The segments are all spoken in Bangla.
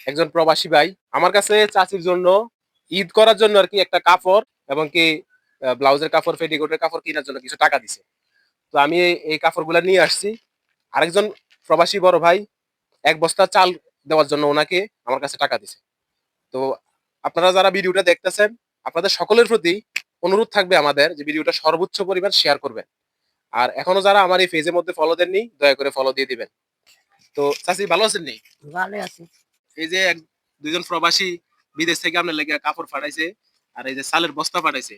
একজন প্রবাসী ভাই আমার কাছে চাচির জন্য ঈদ করার জন্য আর কি একটা কাপড় এবং কি ব্লাউজের কাপড় পেটিকোটের কাপড় কেনার জন্য কিছু টাকা দিছে। তো আমি এই কাপড়গুলা নিয়ে আসছি। আরেকজন প্রবাসী বড় ভাই ১ বস্তা চাল দেওয়ার জন্য ওনাকে আমার কাছে টাকা দিছে। তো আপনারা যারা ভিডিওটা দেখতেছেন, আপনাদের সকলের প্রতি অনুরোধ থাকবে আমাদের যে ভিডিওটা সর্বোচ্চ পরিমাণ শেয়ার করবেন। আর এখনো যারা আমার এই পেজের মধ্যে ফলো দেননি, দয়া করে ফলো দিয়ে দিবেন। তো চাচি ভালো আছেন নি? ভালো আছি। এই যে ২ জন প্রবাসী বিদেশ থেকে আপনার লেগে কাপড় পাঠাইছে আর এই যে চালের বস্তা পাঠাইছে।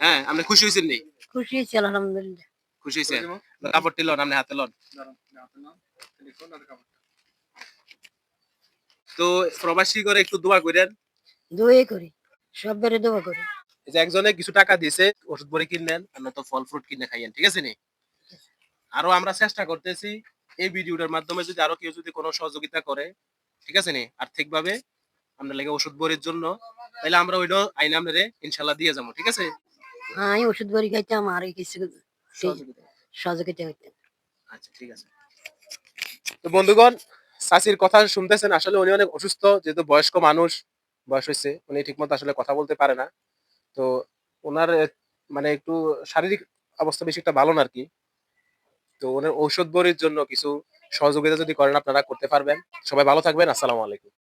হ্যাঁ, আপনি খুশি হইছেন নি? খুশি হয়েছি আলহামদুলিল্লাহ। খুশি হইছেন? কাপড়টি লন, আপনি হাতে লন। তো প্রবাসী করে একটু দোয়া কইরেন। দোয়া করি, সব বেড়ে দোয়া করি। এই যে একজনে কিছু টাকা দিছে, ওষুধ বড়ি কিনলেন, আর নয়তো ফল ফ্রুট কিনে খাইয়েন। ঠিক আছে নি? আরো আমরা চেষ্টা করতেছি এই ভিডিওটার মাধ্যমে যদি আরো কেউ যদি কোনো সহযোগিতা করে, ঠিক আছে নি? আর্থিকভাবে আপনার লেগে ওষুধ বড়ির জন্য, তাইলে আমরা ওইটাও আইনা আপনারে ইনশাআল্লাহ দিয়ে যাবো। ঠিক আছে? হ্যাঁ, আমি ওষুধ বড়ি খাইতাম আর কিছু সহযোগিতা। সহযোগিতা হইতাম। আচ্ছা ঠিক আছে। তো বন্ধুগণ, চাচির কথা শুনতেছেন, আসলে উনি অনেক অসুস্থ, যেহেতু বয়স্ক মানুষ, বয়স হয়েছে, উনি ঠিকমতো আসলে কথা বলতে পারে না। তো উনার মানে একটু শারীরিক অবস্থা বেশি একটা ভালো না আরকি। তো উনার ঔষধ বড়ির জন্য কিছু সহযোগিতা যদি করেন আপনারা করতে পারবেন। সবাই ভালো থাকবেন। আসসালামু আলাইকুম।